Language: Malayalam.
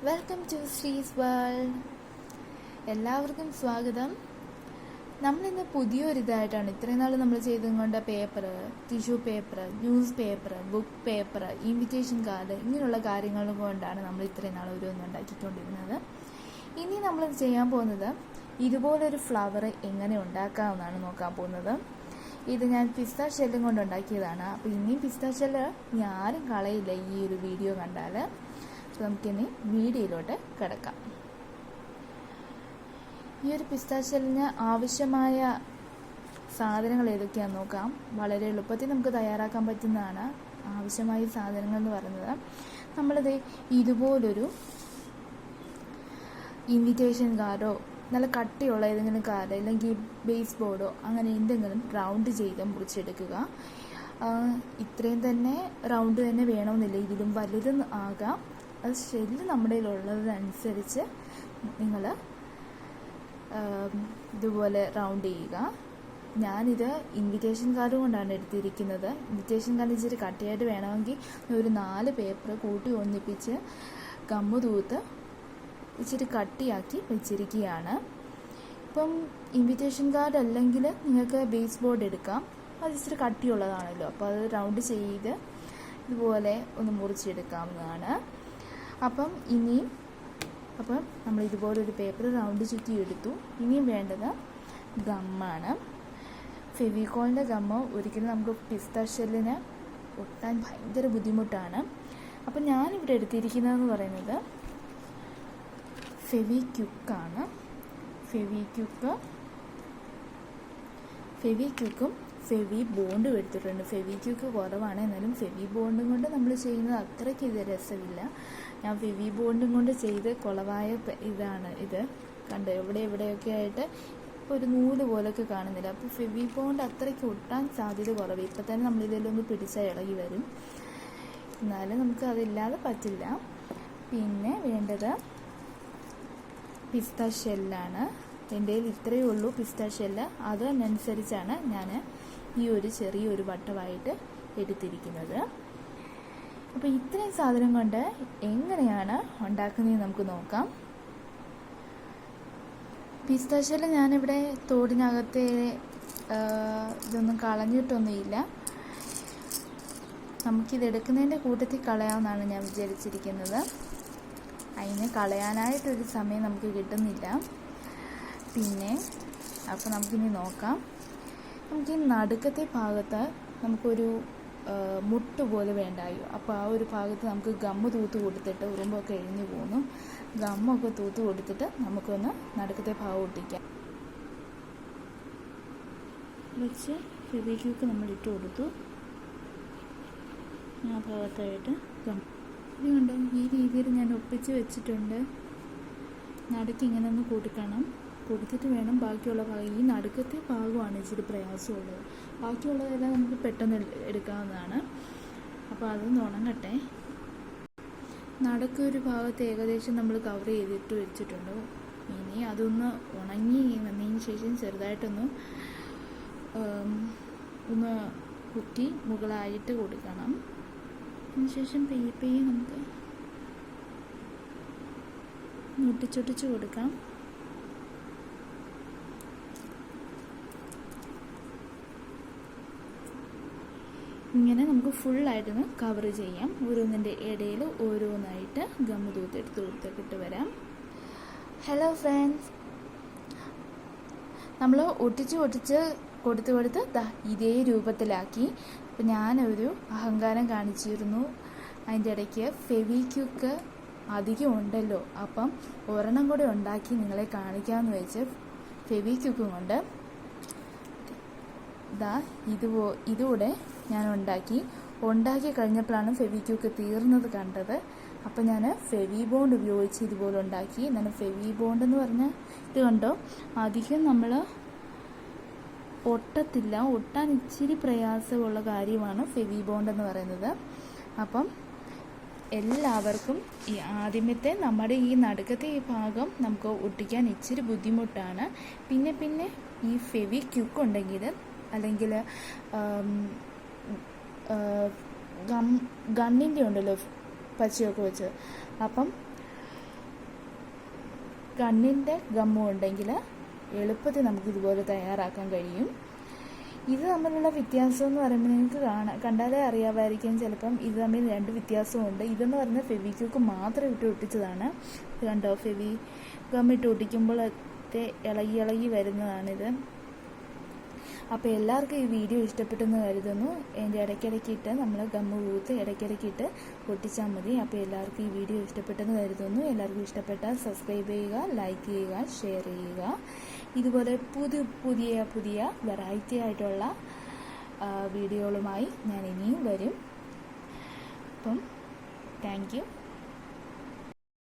Welcome to ശ്രീസ് world. എല്ലാവർക്കും സ്വാഗതം. നമ്മളിന്ന് പുതിയൊരിതായിട്ടാണ് ഇത്രയും നാൾ നമ്മൾ ചെയ്തുകൊണ്ട് paper, tissue paper, news paper, book paper, invitation card ഇങ്ങനെയുള്ള കാര്യങ്ങൾ കൊണ്ടാണ് നമ്മൾ ഇത്രയും നാൾ ഓരോന്നും ഉണ്ടാക്കിക്കൊണ്ടിരുന്നത്. ഇനി നമ്മൾ ചെയ്യാൻ പോകുന്നത് ഇതുപോലൊരു ഫ്ലവർ എങ്ങനെ ഉണ്ടാക്കാമെന്നാണ് നോക്കാൻ പോകുന്നത്. ഇത് ഞാൻ പിസ്ത ഷെല്ലും കൊണ്ട് ഉണ്ടാക്കിയതാണ്. അപ്പോൾ ഇനിയും പിസ്ത ഷെല്ല് ആരും കളയില്ല ഈ ഒരു വീഡിയോ കണ്ടാൽ. നമുക്കിനി വീഡിയോയിലോട്ട് കിടക്കാം. ഈ ഒരു പിസ്ത ഷെല്ലിന് ആവശ്യമായ സാധനങ്ങൾ ഏതൊക്കെയാണെന്ന് നോക്കാം. വളരെ എളുപ്പത്തിൽ നമുക്ക് തയ്യാറാക്കാൻ പറ്റുന്നതാണ്. ആവശ്യമായ സാധനങ്ങൾ എന്ന് പറയുന്നത് നമ്മളിത് ഇതുപോലൊരു ഇൻവിറ്റേഷൻ കാർഡോ നല്ല കട്ടിയുള്ള ഏതെങ്കിലും കാർഡ് അല്ലെങ്കിൽ ബേസ് ബോർഡോ അങ്ങനെ എന്തെങ്കിലും റൗണ്ട് ചെയ്ത് മുറിച്ചെടുക്കുക. ഇത്രയും തന്നെ റൗണ്ട് തന്നെ വേണമെന്നില്ല, ഇതിലും വലുതും ആകാം. അത് ഷെല്ല് നമ്മുടെ കയ്യിലുള്ളതനുസരിച്ച് നിങ്ങൾ ഇതുപോലെ റൗണ്ട് ചെയ്യുക. ഞാനിത് ഇൻവിറ്റേഷൻ കാർഡ് കൊണ്ടാണ് എടുത്തിരിക്കുന്നത്. ഇൻവിറ്റേഷൻ കാർഡ് ഇച്ചിരി കട്ടിയായിട്ട് വേണമെങ്കിൽ ഒരു 4 പേപ്പർ കൂട്ടി ഒന്നിപ്പിച്ച് ഗമ്മ് തൂത്ത് ഇച്ചിരി കട്ടിയാക്കി വെച്ചിരിക്കുകയാണ്. ഇപ്പം ഇൻവിറ്റേഷൻ കാർഡ് അല്ലെങ്കിൽ നിങ്ങൾക്ക് ബേസ് ബോർഡ് എടുക്കാം. അത് ഇച്ചിരി കട്ടിയുള്ളതാണല്ലോ, അപ്പോൾ അത് റൗണ്ട് ചെയ്ത് ഇതുപോലെ ഒന്ന് മുറിച്ചെടുക്കാവുന്നതാണ്. അപ്പം നമ്മൾ ഇതുപോലൊരു പേപ്പർ റൗണ്ട് ചുറ്റി എടുത്തു. ഇനിയും വേണ്ടത് ഗമ്മാണ്. ഫെവിക്കോളിൻ്റെ ഗമ്മ് ഒരിക്കലും നമുക്ക് പിസ്ത ഷെല്ലിന് ഒട്ടാൻ ഭയങ്കര ബുദ്ധിമുട്ടാണ്. അപ്പം ഞാനിവിടെ എടുത്തിരിക്കുന്നതെന്ന് പറയുന്നത് ഫെവിക്വിക്കാണ്. ഫെവിക്വിക്കും ഫെവി ബോണ്ടും എടുത്തിട്ടുണ്ട്. ഫെവിക്വിക്ക് കുറവാണ്, എന്നാലും ഫെവി ബോണ്ടും കൊണ്ട് നമ്മൾ ചെയ്യുന്നത് അത്രയ്ക്ക് ഇത് രസമില്ല. ഞാൻ ഫെവി ബോണ്ടും കൊണ്ട് ചെയ്ത് കുളവായ ഇതാണ് ഇത്. കണ്ടോ, എവിടെയൊക്കെ ആയിട്ട് ഒരു നൂല് പോലൊക്കെ കാണുന്നില്ല. അപ്പോൾ ഫെവി ബോണ്ട് അത്രയ്ക്ക് ഒട്ടാൻ സാധ്യത കുറവ്. ഇപ്പം തന്നെ നമ്മളിതെല്ലാം പിടിച്ചാൽ ഇളകി വരും. എന്നാലും നമുക്ക് അതില്ലാതെ പറ്റില്ല. പിന്നെ വേണ്ടത് പിസ്ത ഷെല്ലാണ്. എൻ്റെ കയ്യിൽ ഇത്രയേ ഉള്ളൂ പിസ്ത ഷെല്ല്. അതിനനുസരിച്ചാണ് ഞാൻ ഈ ഒരു ചെറിയൊരു വട്ടമായിട്ട് എടുത്തിരിക്കുന്നത്. അപ്പോൾ ഇത്രയും സാധനം കൊണ്ട് എങ്ങനെയാണ് ഉണ്ടാക്കുന്നതെന്ന് നമുക്ക് നോക്കാം. പിസ്ത ഷെല്ല് ഞാനിവിടെ തോടിനകത്തെ ഇതൊന്നും കളഞ്ഞിട്ടൊന്നുമില്ല. നമുക്കിതെടുക്കുന്നതിൻ്റെ കൂട്ടത്തിൽ കളയാമെന്നാണ് ഞാൻ വിചാരിച്ചിരിക്കുന്നത്. അതിന് കളയാനായിട്ടൊരു സമയം നമുക്ക് കിട്ടുന്നില്ല. പിന്നെ അപ്പോൾ നമുക്കിനി നോക്കാം. നമുക്ക് ഈ നടുക്കത്തെ ഭാഗത്ത് നമുക്കൊരു മുട്ട് പോലെ വേണ്ടായോ. അപ്പോൾ ആ ഒരു ഭാഗത്ത് നമുക്ക് ഗമ്മ് തൂത്ത് കൊടുത്തിട്ട് ഉറുമ്പൊക്കെ എഴിഞ്ഞു പോകുന്നു. ഗമ്മൊക്കെ തൂത്ത് കൊടുത്തിട്ട് നമുക്കൊന്ന് നടുക്കത്തെ ഭാഗം ഒട്ടിക്കാം. വെച്ച് ഫെവിക്വിക്ക് നമ്മൾ ഇട്ട് കൊടുത്തു. ആ ഭാഗത്തായിട്ട് ഗം ഇതുകൊണ്ട് ഈ രീതിയിൽ ഞാൻ ഒപ്പിച്ച് വെച്ചിട്ടുണ്ട്. നടുക്ക് ഇങ്ങനെ ഒന്ന് കൊടുത്തിട്ട് വേണം ബാക്കിയുള്ള ഭാഗം. ഈ നടുക്കത്തെ ഭാഗമാണ് ഇച്ചിരി പ്രയാസമുള്ളത്. ബാക്കിയുള്ളതെല്ലാം നമുക്ക് പെട്ടെന്ന് എടുക്കാവുന്നതാണ്. അപ്പോൾ അതൊന്ന് ഉണങ്ങട്ടെ. നടുക്കൊരു ഭാഗത്ത് ഏകദേശം നമ്മൾ കവർ ചെയ്തിട്ട് വെച്ചിട്ടുണ്ട്. ഇനി അതൊന്ന് ഉണങ്ങി വന്നതിന് ശേഷം ചെറുതായിട്ടൊന്ന് ഒന്ന് കുത്തി മുകളായിട്ട് കൊടുക്കണം. അതിനുശേഷം പെയ്യെ നമുക്ക് ഒട്ടിച്ചൊട്ടിച്ച് കൊടുക്കാം. ഇങ്ങനെ നമുക്ക് ഫുള്ളായിട്ടൊന്ന് കവർ ചെയ്യാം. ഓരോന്നിൻ്റെ ഇടയിൽ ഓരോന്നായിട്ട് ഗമ്മ് തൂത്തെടുത്ത് കൊടുത്തിട്ട് വരാം. ഹലോ ഫ്രണ്ട്സ്, നമ്മൾ ഒട്ടിച്ച് കൊടുത്ത് ഇതേ രൂപത്തിലാക്കി. അപ്പം ഞാനൊരു അഹങ്കാരം കാണിച്ചിരുന്നു. അതിൻ്റെ ഇടയ്ക്ക് ഫെവിക്വിക്ക് അധികം ഉണ്ടല്ലോ, അപ്പം ഒരെണ്ണം കൂടെ ഉണ്ടാക്കി നിങ്ങളെ കാണിക്കാമെന്ന് വെച്ച് ഫെവിക്വിക്കും കൊണ്ട് ഇതുകൂടെ ഞാൻ ഉണ്ടാക്കി കഴിഞ്ഞപ്പോഴാണ് ഫെവിക്വിക്ക് തീർന്നത് കണ്ടത്. അപ്പം ഞാൻ ഫെവി ബോണ്ട് ഉപയോഗിച്ച് ഇതുപോലെ ഉണ്ടാക്കി. എന്നാലും ഫെവി ബോണ്ട് എന്ന് പറഞ്ഞാൽ ഇത് കണ്ടോ, അധികം നമ്മൾ ഒട്ടത്തില്ല. ഒട്ടാൻ ഇച്ചിരി പ്രയാസമുള്ള കാര്യമാണ് ഫെവി ബോണ്ട് എന്ന് പറയുന്നത്. അപ്പം എല്ലാവർക്കും ഈ ആദ്യമത്തെ നമ്മുടെ ഈ നടുക്കത്തെ ഈ ഭാഗം നമുക്ക് ഒട്ടിക്കാൻ ഇച്ചിരി ബുദ്ധിമുട്ടാണ്. പിന്നെ ഈ ഫെവിക്വിക്ക് ഉണ്ടെങ്കിൽ അല്ലെങ്കിൽ ഗണ്ണിൻ്റെ ഉണ്ടല്ലോ പച്ചയൊക്കെ വെച്ച്, അപ്പം ഗണ്ണിൻ്റെ ഗമ്മും ഉണ്ടെങ്കിൽ എളുപ്പത്തിൽ നമുക്ക് ഇതുപോലെ തയ്യാറാക്കാൻ കഴിയും. ഇത് തമ്മിലുള്ള വ്യത്യാസം എന്ന് പറയുമ്പോൾ നിങ്ങൾക്ക് കണ്ടാലേ അറിയാമായിരിക്കും ചിലപ്പം. ഇത് തമ്മിൽ 2 വ്യത്യാസമുണ്ട്. ഇതെന്ന് പറയുന്നത് ഫെവിക്വിക്ക് മാത്രം ഇട്ട് ഒട്ടിച്ചതാണ്. ഇത് കണ്ടോ, ഫെവി ഗം ഇട്ട് ഒട്ടിക്കുമ്പോൾ ഇളകി വരുന്നതാണിത്. അപ്പോൾ എല്ലാവർക്കും ഈ വീഡിയോ ഇഷ്ടപ്പെട്ടെന്ന് കരുതുന്നു. എൻ്റെ ഇടയ്ക്കിടയ്ക്കിട്ട് നമ്മൾ ഗമ്മ് കൂത്ത് ഇടയ്ക്കിടയ്ക്കിട്ട് ഒട്ടിച്ചാൽ മതി. അപ്പോൾ എല്ലാവർക്കും ഈ വീഡിയോ ഇഷ്ടപ്പെട്ടെന്ന് കരുതുന്നു. എല്ലാവർക്കും ഇഷ്ടപ്പെട്ടാൽ സബ്സ്ക്രൈബ് ചെയ്യുക, ലൈക്ക് ചെയ്യുക, ഷെയർ ചെയ്യുക. ഇതുപോലെ പുതിയ വെറൈറ്റി ആയിട്ടുള്ള വീഡിയോകളുമായി ഞാൻ ഇനിയും വരും. അപ്പം താങ്ക് യു.